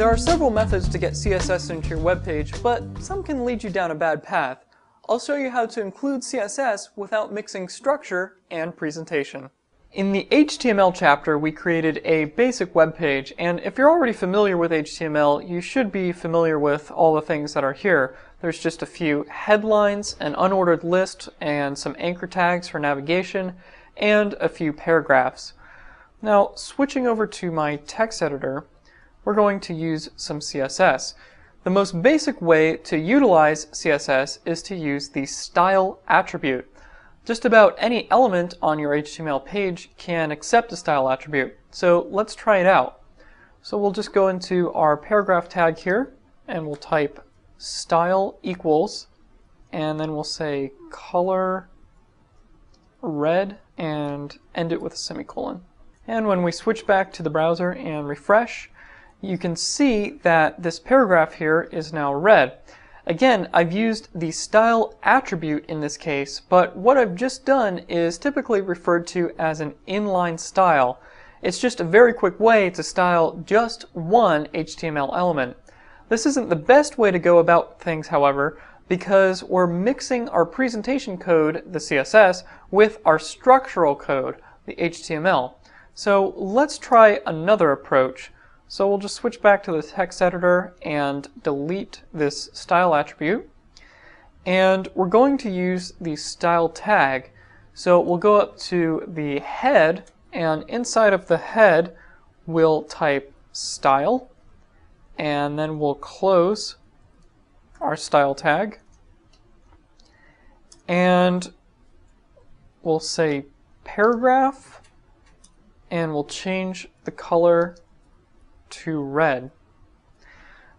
There are several methods to get CSS into your web page, but some can lead you down a bad path. I'll show you how to include CSS without mixing structure and presentation. In the HTML chapter, we created a basic web page, and if you're already familiar with HTML, you should be familiar with all the things that are here. There's just a few headlines, an unordered list, and some anchor tags for navigation, and a few paragraphs. Now, switching over to my text editor, we're going to use some CSS. The most basic way to utilize CSS is to use the style attribute. Just about any element on your HTML page can accept a style attribute. So let's try it out. So we'll just go into our paragraph tag here and we'll type style equals, and then we'll say color red and end it with a semicolon. And when we switch back to the browser and refresh, you can see that this paragraph here is now red. Again, I've used the style attribute in this case, but what I've just done is typically referred to as an inline style. It's just a very quick way to style just one HTML element. This isn't the best way to go about things, however, because we're mixing our presentation code, the CSS, with our structural code, the HTML. So let's try another approach. So we'll just switch back to the text editor and delete this style attribute. And we're going to use the style tag. So we'll go up to the head, and inside of the head we'll type style, and then we'll close our style tag. And we'll say paragraph, and we'll change the color to red.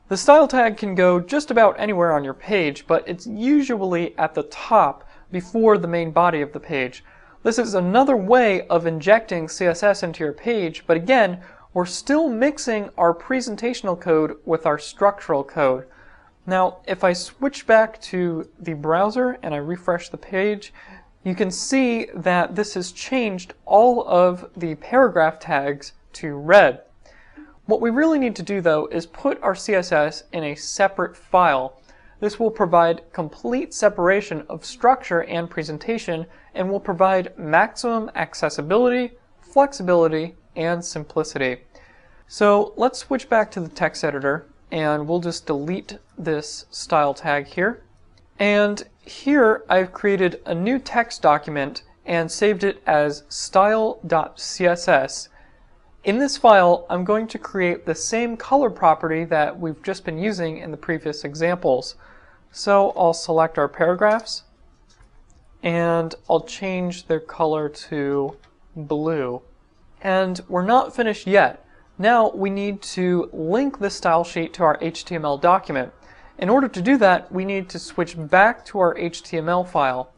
The style tag can go just about anywhere on your page, but it's usually at the top before the main body of the page. This is another way of injecting CSS into your page, but again, we're still mixing our presentational code with our structural code. Now, if I switch back to the browser and I refresh the page, you can see that this has changed all of the paragraph tags to red. What we really need to do, though, is put our CSS in a separate file. This will provide complete separation of structure and presentation and will provide maximum accessibility, flexibility, and simplicity. So let's switch back to the text editor and we'll just delete this style tag here. And here I've created a new text document and saved it as style.css. In this file, I'm going to create the same color property that we've just been using in the previous examples. So I'll select our paragraphs, and I'll change their color to blue. And we're not finished yet. Now we need to link the style sheet to our HTML document. In order to do that, we need to switch back to our HTML file.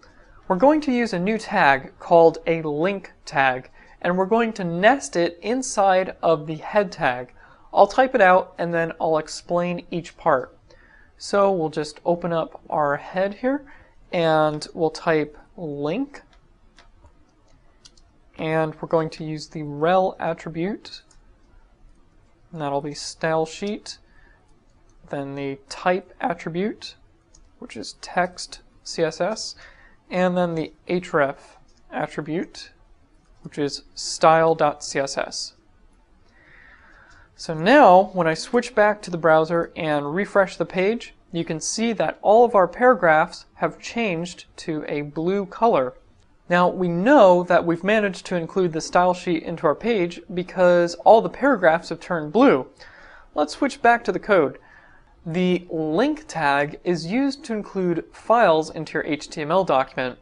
We're going to use a new tag called a link tag, and we're going to nest it inside of the head tag. I'll type it out and then I'll explain each part. So we'll just open up our head here and we'll type link, and we're going to use the rel attribute, and that'll be style sheet, then the type attribute, which is text CSS, and then the href attribute, which is style.css. So now, when I switch back to the browser and refresh the page, you can see that all of our paragraphs have changed to a blue color. Now, we know that we've managed to include the style sheet into our page because all the paragraphs have turned blue. Let's switch back to the code. The link tag is used to include files into your HTML document.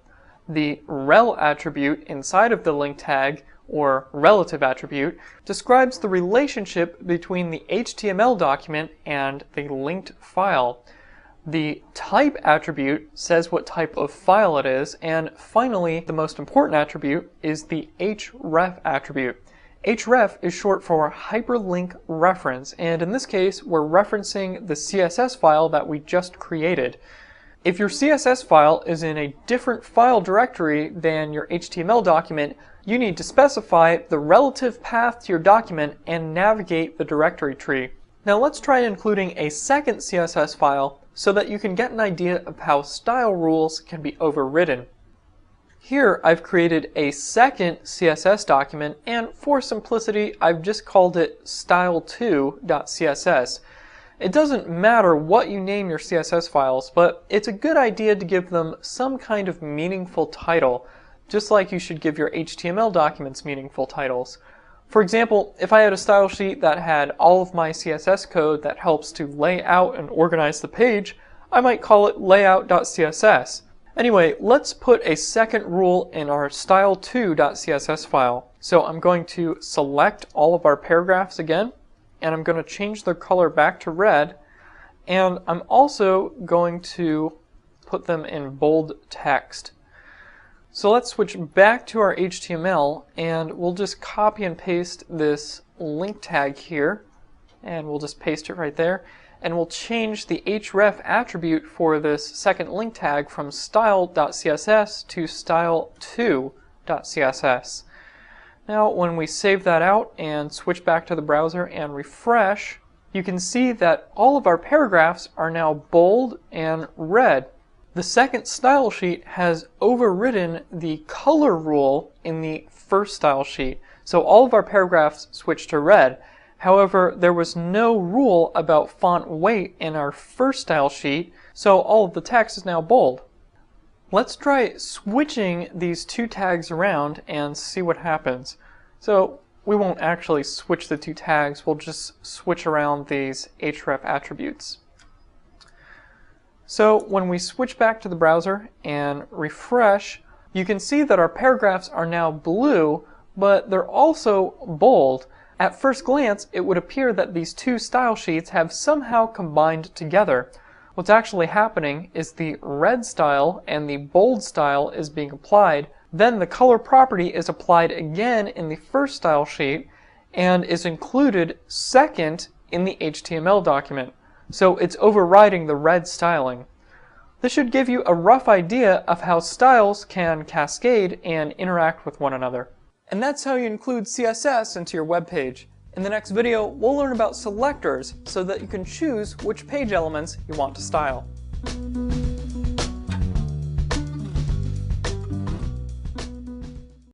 The rel attribute inside of the link tag, or relative attribute, describes the relationship between the HTML document and the linked file. The type attribute says what type of file it is, and finally, the most important attribute is the href attribute. Href is short for hyperlink reference, and in this case, we're referencing the CSS file that we just created. If your CSS file is in a different file directory than your HTML document, you need to specify the relative path to your document and navigate the directory tree. Now let's try including a second CSS file so that you can get an idea of how style rules can be overridden. Here I've created a second CSS document, and for simplicity I've just called it style2.css. It doesn't matter what you name your CSS files, but it's a good idea to give them some kind of meaningful title, just like you should give your HTML documents meaningful titles. For example, if I had a style sheet that had all of my CSS code that helps to lay out and organize the page, I might call it layout.css. Anyway, let's put a second rule in our style2.css file. So I'm going to select all of our paragraphs again, and I'm going to change their color back to red, and I'm also going to put them in bold text. So let's switch back to our HTML, and we'll just copy and paste this link tag here, and we'll just paste it right there. And we'll change the href attribute for this second link tag from style.css to style2.css. Now when we save that out and switch back to the browser and refresh, you can see that all of our paragraphs are now bold and red. The second style sheet has overridden the color rule in the first style sheet, so all of our paragraphs switched to red. However, there was no rule about font weight in our first style sheet, so all of the text is now bold. Let's try switching these two tags around and see what happens. So we won't actually switch the two tags, we'll just switch around these href attributes. So when we switch back to the browser and refresh, you can see that our paragraphs are now blue, but they're also bold. At first glance, it would appear that these two style sheets have somehow combined together. What's actually happening is the red style and the bold style is being applied, then the color property is applied again in the first style sheet and is included second in the HTML document. So it's overriding the red styling. This should give you a rough idea of how styles can cascade and interact with one another. And that's how you include CSS into your web page. In the next video, we'll learn about selectors so that you can choose which page elements you want to style.